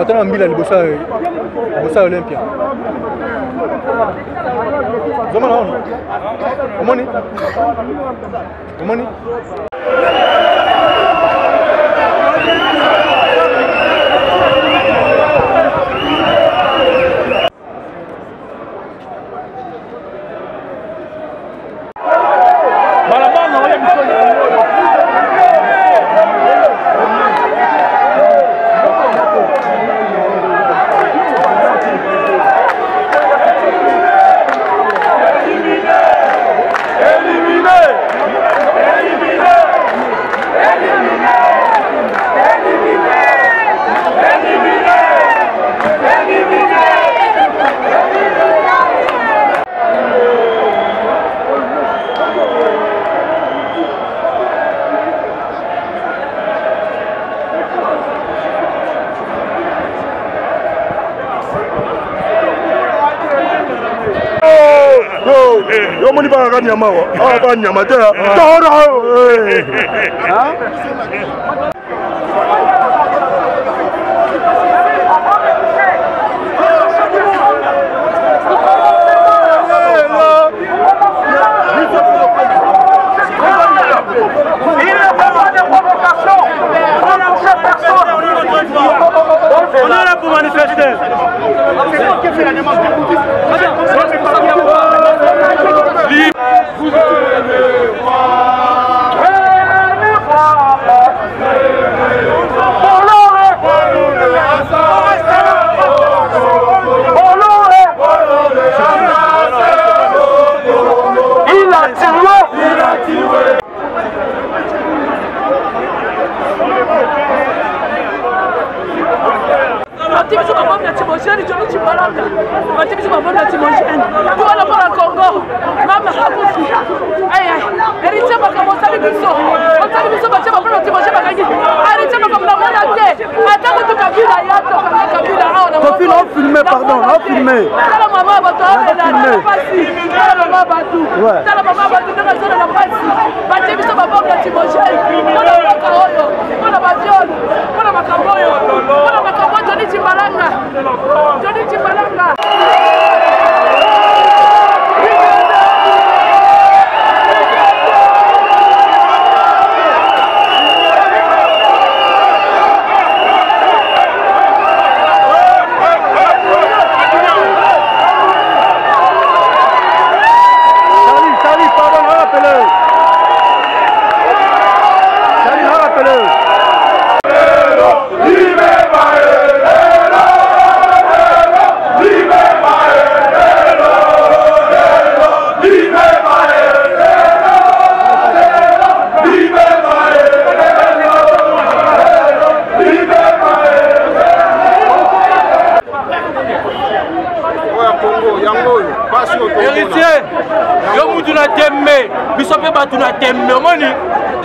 Maintenant, on a mis la Bossa Olympia. Comment Yo moni ba ga nyama wa. Ah ba nyama te. On est là pour manifester. Vous allez voir. Il a tiré.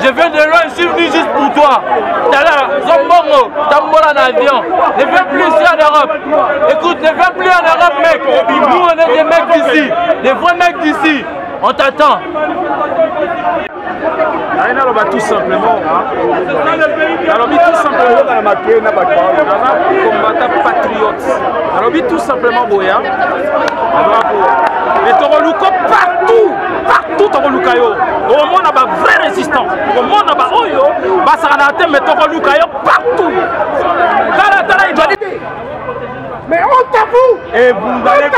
Je viens de loin, je suis venu juste pour toi. Zombongo, Tambola en avion. Ne viens plus ici en Europe. Écoute, ne viens plus en Europe, mec. Nous, on est des mecs d'ici. Des vrais mecs d'ici. On t'attend. Tout simplement, combattant patriote. Tout simplement, Boya. Et Toroluko partout Torolukayo. Au monde a un vrai résistant. Au monde a un oyo, Basanate, mais Torolukayo partout. Mais honte à vous! Et vous allez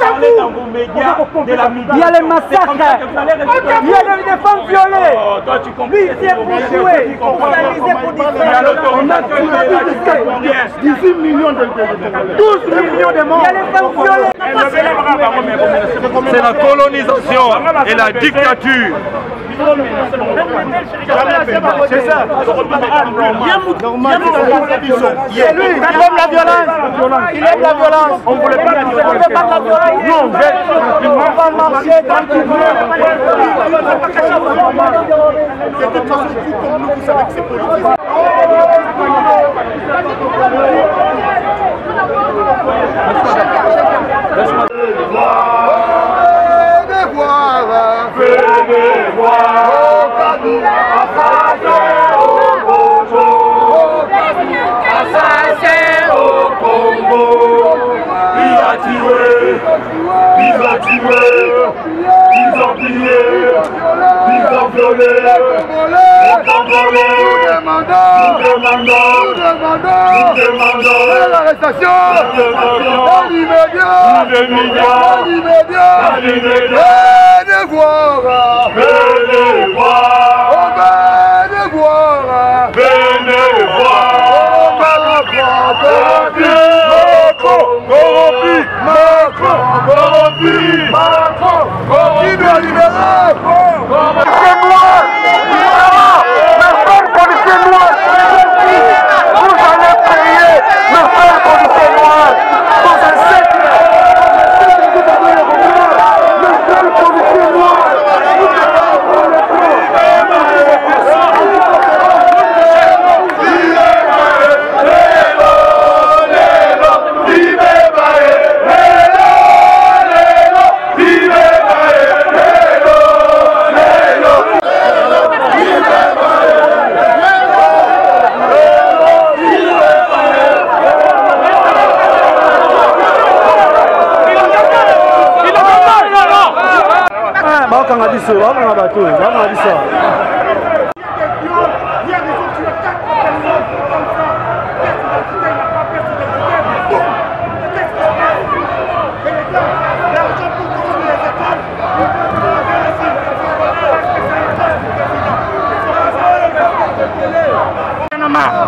parler dans vos médias de la média. Il y a les massacres, il y a des femmes violées. Toi tu comprends. Lui, il est pour jouer, pour s'amuser, pour dire. On a 18 millions de 12 millions de morts. Il y a les femmes violées. C'est la colonisation et la dictature. C'est ça. Il aime la violence. Il aime la violence. On ne voulait pas la violence. Non, on va marcher tranquillement. De toute façon, tout comme nous, vous savez que c'est politique. Venez voir. ils ont tué, ils ont pillé, ils ont violé, ils ont volé. Nous demandons l'arrestation, l'immédiat, venez voir, venez voir, corrompu, qui doit libérer.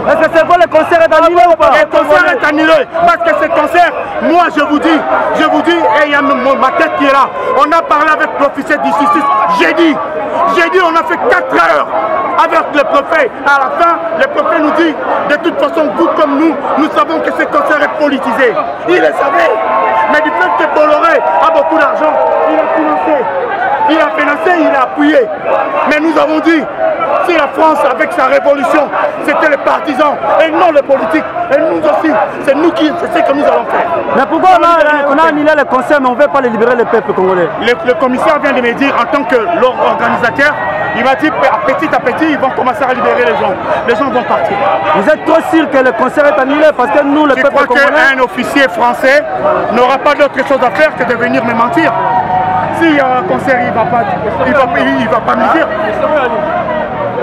Est-ce que c'est quoi, le concert est annulé ou pas? Le concert est annulé parce que ce concert, moi je vous dis, et il y a ma tête qui est là. On a parlé avec l'officier de justice jeudi, on a fait 4 heures avec le préfet. À la fin, le préfet nous dit, de toute façon, vous comme nous savons que ce concert est politisé. Il le savait, mais du fait que Bolloré a beaucoup d'argent, il a financé, il a appuyé. Mais nous avons dit, si la France, avec sa révolution, c'était les partisans et non les politiques, et nous aussi, c'est ce que nous allons faire. Mais pourquoi on a annulé le concert, mais on ne veut pas libérer le peuple congolais? Le commissaire vient de me dire, en tant que l'organisateur, il m'a dit petit à petit, ils vont commencer à libérer les gens. Les gens vont partir. Vous êtes trop sûr que le concert est annulé parce que nous, le peuple congolais... Je crois qu'un officier français n'aura pas d'autre chose à faire que de venir me mentir. S'il y a un concert, il ne va pas me dire.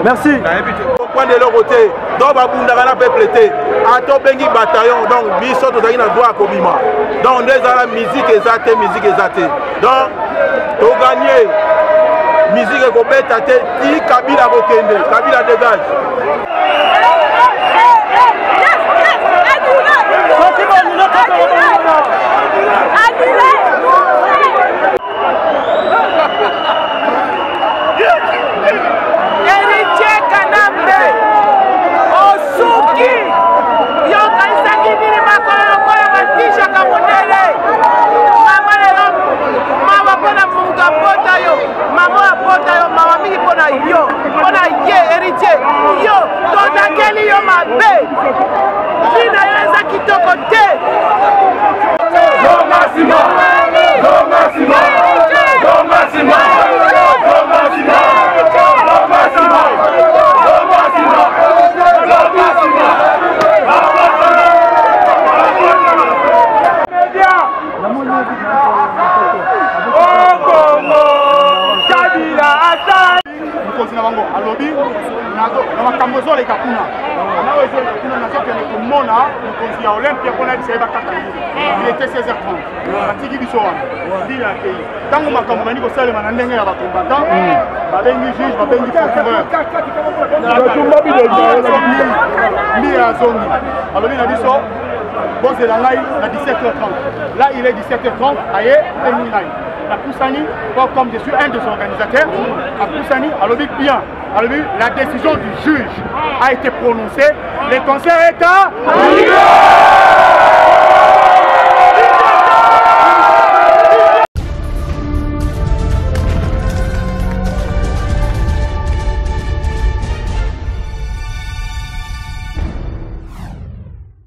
Merci. Point de leur côté, donc Babundagana peuple était. Ato bengi bataillon, donc biso tozali na droit kobima. Donc nous avons la musique exate. Donc to gagner musique ekobeta te ti Kabila kokende, Kabila dégage. Il était 16h30. Quand on m'a accompagné au salon, on a un combattant, on juge, on procureur. Alors il a dit ça, bon c'est la live à 17h30. Là il est 17h30, aïe, la Poussani, comme je suis un des organisateurs, à Poussani, alors bien, la décision du juge a été prononcée, le concert est à